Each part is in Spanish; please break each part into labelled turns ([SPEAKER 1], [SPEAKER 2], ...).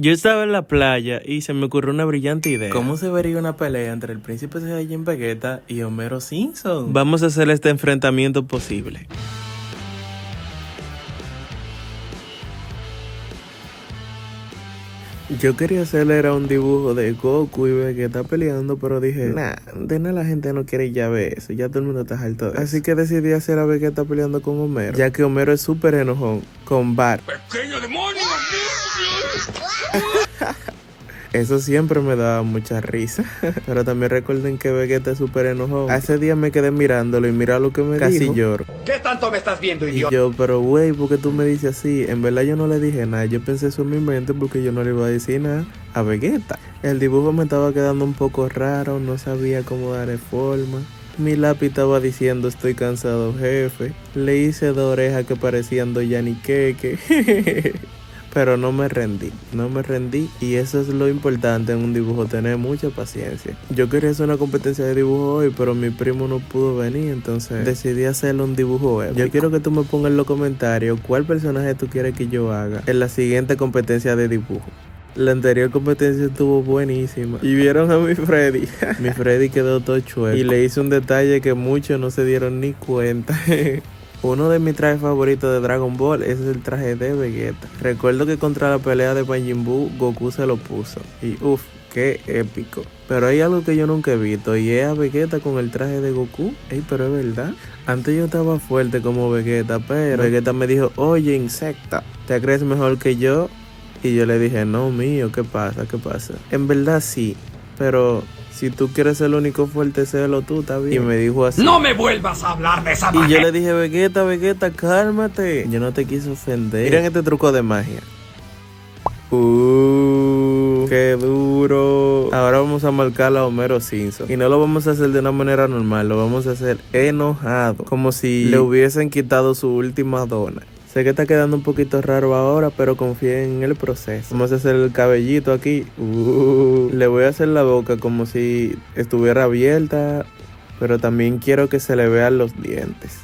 [SPEAKER 1] Yo estaba en la playa y se me ocurrió una brillante idea. ¿Cómo se vería una pelea entre el príncipe Saiyajin Vegeta y Homero Simpson? Vamos a hacer este enfrentamiento posible. Yo quería hacerle era un dibujo de Goku y Vegeta peleando, pero dije, nah, de nada la gente no quiere ya ver eso, ya todo el mundo está harto de eso. Así que decidí hacer a Vegeta peleando con Homero, ya que Homero es súper enojón con Bart. ¡Pequeño demonio! Eso siempre me daba mucha risa. Pero también recuerden que Vegeta es súper enojón. Hace días me quedé mirándolo y mira lo que me dijo. Casi lloro.
[SPEAKER 2] ¿Qué tanto me estás viendo, idiota?
[SPEAKER 1] Y yo, pero güey, ¿por qué tú me dices así? En verdad yo no le dije nada. Yo pensé eso en mi mente porque yo no le iba a decir nada a Vegeta. El dibujo me estaba quedando un poco raro. No sabía cómo darle forma. Mi lápiz estaba diciendo estoy cansado, jefe. Le hice dos orejas que parecían Doyani Keke. Pero no me rendí y eso es lo importante en un dibujo, tener mucha paciencia. Yo quería hacer una competencia de dibujo hoy, pero mi primo no pudo venir, entonces decidí hacerle un dibujo épico. Yo quiero que tú me pongas en los comentarios cuál personaje tú quieres que yo haga en la siguiente competencia de dibujo. La anterior competencia estuvo buenísima. Y vieron a mi Freddy. Mi Freddy quedó todo chueco. Y le hice un detalle que muchos no se dieron ni cuenta. Uno de mis trajes favoritos de Dragon Ball es el traje de Vegeta. Recuerdo que contra la pelea de Majin Buu, Goku se lo puso. Y uff, qué épico. Pero hay algo que yo nunca he visto y es a Vegeta con el traje de Goku. Ey, pero es verdad. Antes yo estaba fuerte como Vegeta, pero Vegeta me dijo, oye, insecta, ¿te crees mejor que yo? Y yo le dije, no, mío, ¿qué pasa? ¿Qué pasa? En verdad sí, pero si tú quieres ser el único fuerte, sélo tú, está bien. Y me dijo así.
[SPEAKER 2] ¡No me vuelvas a hablar de esa manera!
[SPEAKER 1] Y yo le dije, Vegeta, cálmate. Yo no te quise ofender. Miren este truco de magia. ¡Qué duro! Ahora vamos a marcar a Homero Simpson. Y no lo vamos a hacer de una manera normal, lo vamos a hacer enojado. Como si le hubiesen quitado su última dona. Sé que está quedando un poquito raro ahora, pero confíen en el proceso. Vamos a hacer el cabellito aquí. Le voy a hacer la boca como si estuviera abierta, pero también quiero que se le vean los dientes.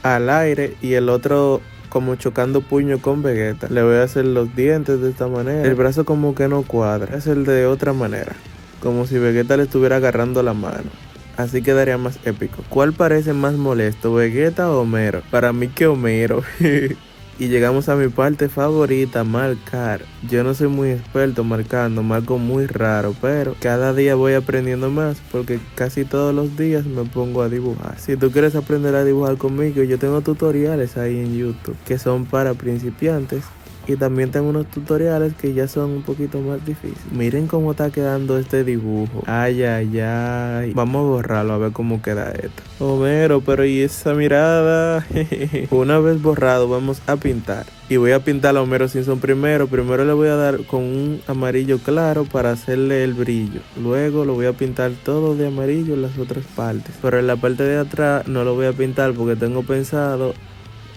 [SPEAKER 1] Al aire y el otro como chocando puño con Vegeta. Le voy a hacer los dientes de esta manera. El brazo como que no cuadra. Es el de otra manera. Como si Vegeta le estuviera agarrando la mano. Así quedaría más épico. ¿Cuál parece más molesto, Vegeta o Homero? Para mí que Homero. Y llegamos a mi parte favorita, marcar. Yo no soy muy experto marcando, marco muy raro, pero cada día voy aprendiendo más porque casi todos los días me pongo a dibujar. Si tú quieres aprender a dibujar conmigo, yo tengo tutoriales ahí en YouTube que son para principiantes. Y también tengo unos tutoriales que ya son un poquito más difíciles. Miren cómo está quedando este dibujo. Ay, ay, ay. Vamos a borrarlo a ver cómo queda esto. Homero, pero ¿y esa mirada? Una vez borrado, vamos a pintar. Y voy a pintar a Homero Simpson primero. Primero le voy a dar con un amarillo claro para hacerle el brillo. Luego lo voy a pintar todo de amarillo en las otras partes. Pero en la parte de atrás no lo voy a pintar porque tengo pensado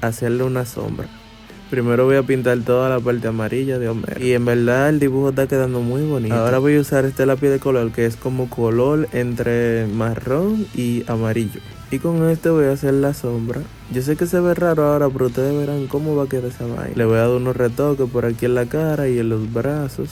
[SPEAKER 1] hacerle una sombra. Primero voy a pintar toda la parte amarilla de Homero. Y en verdad el dibujo está quedando muy bonito. Ahora voy a usar este lápiz de color que es como color entre marrón y amarillo. Y con este voy a hacer la sombra. Yo sé que se ve raro ahora, pero ustedes verán cómo va a quedar esa vaina. Le voy a dar unos retoques por aquí en la cara y en los brazos.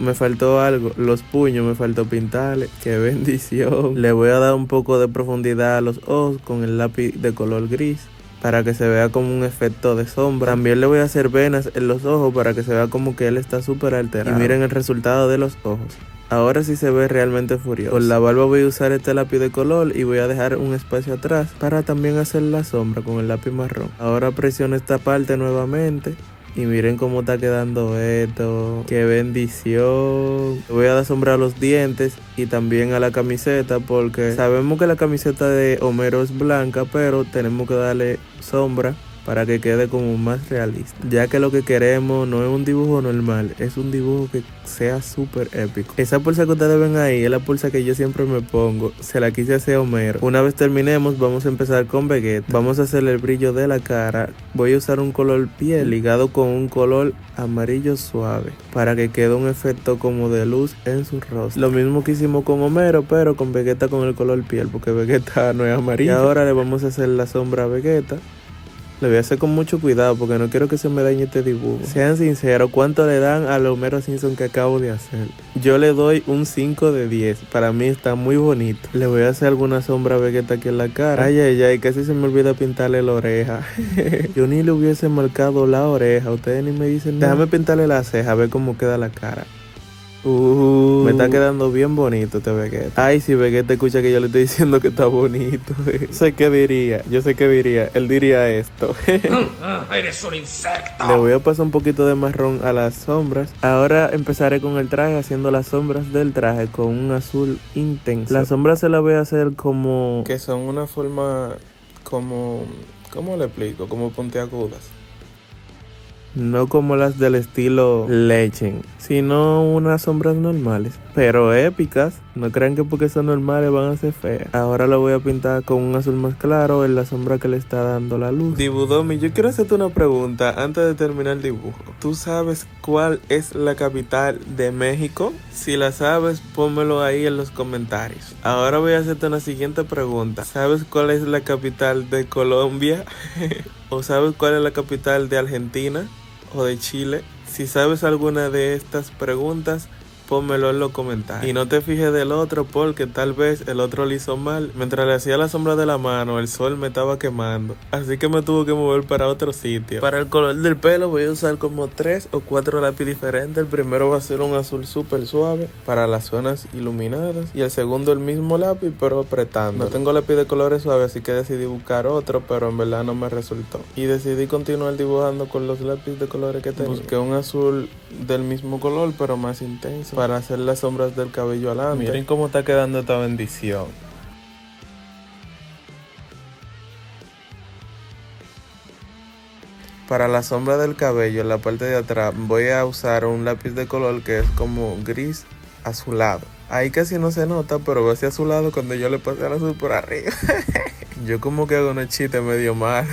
[SPEAKER 1] Me faltó algo. Los puños me faltó pintarle. ¡Qué bendición! Le voy a dar un poco de profundidad a los ojos con el lápiz de color gris, para que se vea como un efecto de sombra. También le voy a hacer venas en los ojos para que se vea como que él está súper alterado. Y miren el resultado de los ojos. Ahora sí se ve realmente furioso. Con la barba voy a usar este lápiz de color y voy a dejar un espacio atrás para también hacer la sombra con el lápiz marrón. Ahora presiono esta parte nuevamente. Y miren cómo está quedando esto. ¡Qué bendición! Voy a dar sombra a los dientes y también a la camiseta porque sabemos que la camiseta de Homero es blanca, pero tenemos que darle sombra para que quede como más realista. Ya que lo que queremos no es un dibujo normal, es un dibujo que sea súper épico. Esa pulsa que ustedes ven ahí es la pulsa que yo siempre me pongo. Se la quise hacer a Homero. Una vez terminemos, vamos a empezar con Vegeta. Vamos a hacerle el brillo de la cara. Voy a usar un color piel ligado con un color amarillo suave para que quede un efecto como de luz en su rostro. Lo mismo que hicimos con Homero, pero con Vegeta con el color piel, porque Vegeta no es amarillo. Y ahora le vamos a hacer la sombra a Vegeta. Lo voy a hacer con mucho cuidado porque no quiero que se me dañe este dibujo. Sean sinceros, ¿cuánto le dan a los Homero Simpson que acabo de hacer? Yo le doy un 5 de 10. Para mí está muy bonito. Le voy a hacer alguna sombra a Vegeta aquí en la cara. Ay, ay, ay, casi se me olvida pintarle la oreja. Yo ni le hubiese marcado la oreja. Ustedes ni me dicen nada. Déjame pintarle la ceja, a ver cómo queda la cara. Me está quedando bien bonito este Vegeta. Ay, si Vegeta escucha que yo le estoy diciendo que está bonito. Sé qué diría. Yo sé qué diría. Él diría esto.
[SPEAKER 2] Eres un insecto.
[SPEAKER 1] Le voy a pasar un poquito de marrón a las sombras. Ahora empezaré con el traje, haciendo las sombras del traje con un azul intenso. Las sombras se las voy a hacer como... que son una forma como... ¿cómo le explico? Como puntiagudas. No como las del estilo Legend, sino unas sombras normales, pero épicas. No crean que porque son normales van a ser feas. Ahora lo voy a pintar con un azul más claro en la sombra que le está dando la luz. Dibudomi, yo quiero hacerte una pregunta antes de terminar el dibujo. ¿Tú sabes cuál es la capital de México? Si la sabes, pónmelo ahí en los comentarios. Ahora voy a hacerte una siguiente pregunta. ¿Sabes cuál es la capital de Colombia? ¿O sabes cuál es la capital de Argentina o de Chile? Si sabes alguna de estas preguntas, pónmelo en los comentarios. Y no te fijes del otro porque tal vez el otro lo hizo mal. Mientras le hacía la sombra de la mano, el sol me estaba quemando. Así que me tuve que mover para otro sitio. Para el color del pelo voy a usar como 3 o 4 lápiz diferentes. El primero va a ser un azul súper suave para las zonas iluminadas. Y el segundo el mismo lápiz pero apretando. No tengo lápiz de colores suaves, así que decidí buscar otro, pero en verdad no me resultó. Y decidí continuar dibujando con los lápices de colores que tengo. Busqué un azul del mismo color pero más intenso para hacer las sombras del cabello adelante. Miren cómo está quedando esta bendición. Para la sombra del cabello en la parte de atrás voy a usar un lápiz de color que es como gris azulado. Ahí casi no se nota, pero va a ser azulado cuando yo le pase el azul por arriba. Yo como que hago una chiste medio mal.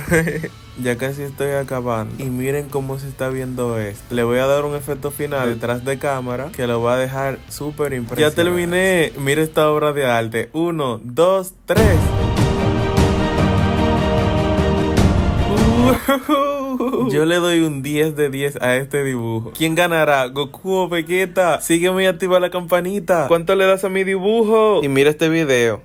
[SPEAKER 1] Ya casi estoy acabando. Y miren cómo se está viendo esto. Le voy a dar un efecto final detrás de cámara que lo va a dejar súper impresionante. Ya terminé. Mira esta obra de arte. 1, 2, 3. Yo le doy un 10 de 10 a este dibujo. ¿Quién ganará? ¿Goku o Vegeta? Sígueme y activa la campanita. ¿Cuánto le das a mi dibujo? Y mira este video.